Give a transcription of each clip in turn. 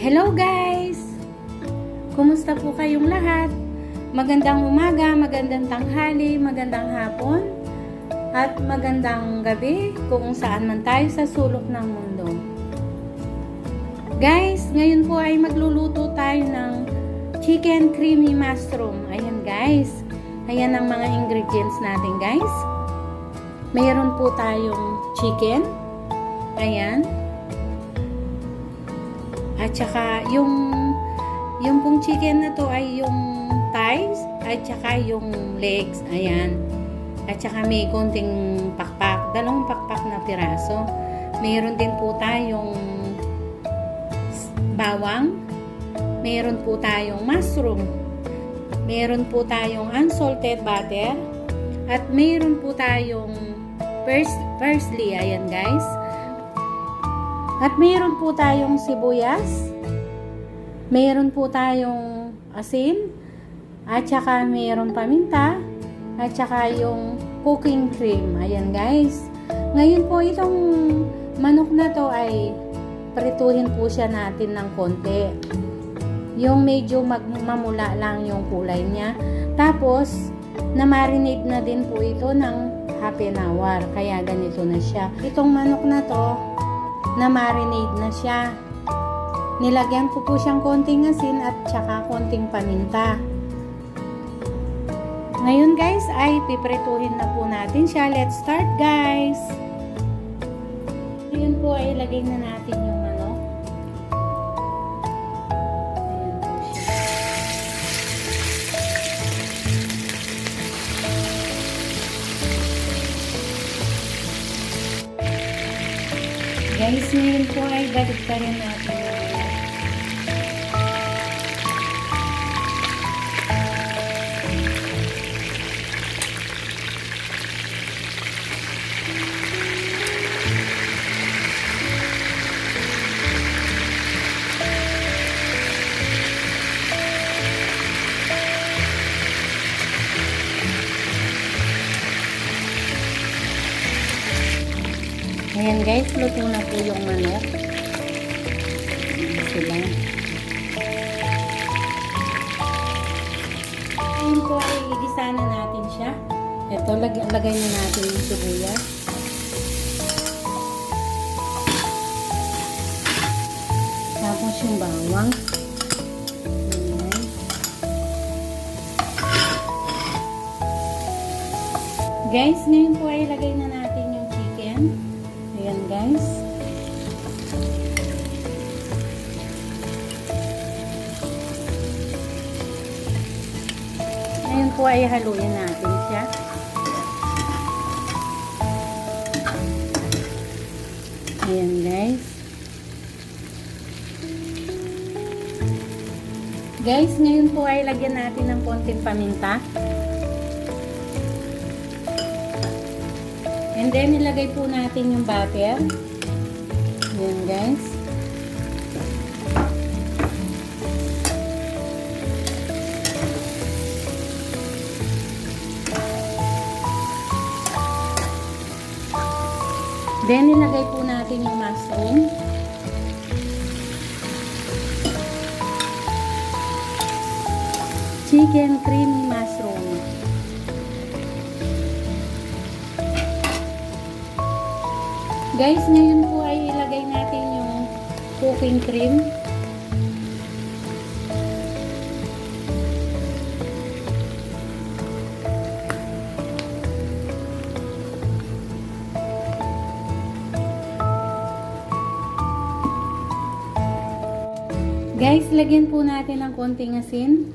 Hello guys! Kumusta po kayong lahat? Magandang umaga, magandang tanghali, magandang hapon, at magandang gabi kung saan man tayo sa sulok ng mundo. Guys, ngayon po ay magluluto tayo ng chicken creamy mushroom. Ayan guys, ayan ang mga ingredients natin guys. Mayroon po tayong chicken. Ayan. At saka yung pong chicken na to ay yung thighs at saka yung legs. Ayan. At saka may konting pakpak. Dalawang pakpak na piraso. Mayroon din po tayong bawang. Mayroon po tayong mushroom. Mayroon po tayong unsalted butter. At mayroon po tayong parsley. Ayan guys. At mayroon po tayong sibuyas, mayroon po tayong asin, at saka mayroon paminta, at saka yung cooking cream. Ayan guys. Ngayon po itong manok na to ay prituhin po siya natin ng konti. Yung medyo mamula lang yung kulay niya. Tapos, na-marinate na din po ito ng half an hour. Kaya ganito na siya. Itong manok na to, na-marinate na siya. Nilagyan ko po siyang konting asin at saka konting paminta. Ngayon guys ay piprituhin na po natin siya. Let's start guys. Ngayon po ay ilagay na natin yung manok. Ayan po siya. Guys, ngayon po ay balik pa rin natin. Ayan guys, luto na po yung manok. Sila. Ngayon po ay igisa na natin siya. Ito, lagay na natin yung sibuyas. Tapos yung bawang. Ayan. Guys, ngayon po ay ilagay na natin yung chicken. Ayan guys. Ngayon po ay haluin natin siya. Ayan guys. Guys, ngayon po ay lagyan natin ng konting paminta. And then, nilagay po natin yung butter. Ayan, guys. Then, nilagay po natin yung mushroom. Chicken creamy mushroom. Guys, ngayon po ay ilagay natin yung cooking cream. Guys, lagyan po natin ng konting asin.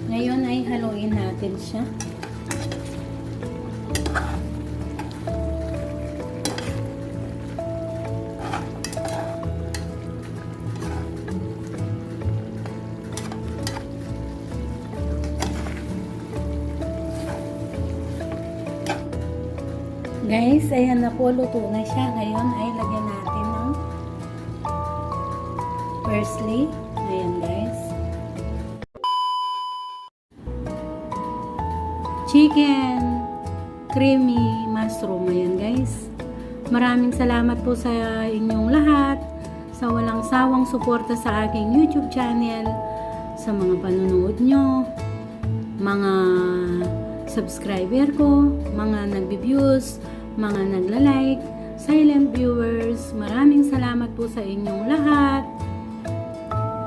Ngayon ay haluin natin siya. Guys, ayan na po, luto na siya. Ngayon ay lagyan natin ng parsley. Ayan guys. Chicken creamy mushroom. Ayan guys. Maraming salamat po sa inyong lahat sa walang sawang suporta sa aking YouTube channel, sa mga panonood nyo, mga subscriber ko, mga nagbi-views, mga nagla-like, silent viewers. Maraming salamat po sa inyong lahat.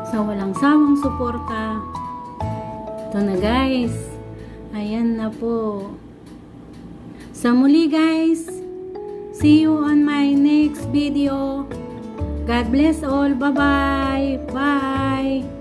Sa walang sawang suporta. Ito na guys. Ayan na po. Sa muli guys. See you on my next video. God bless all. Bye-bye. Bye.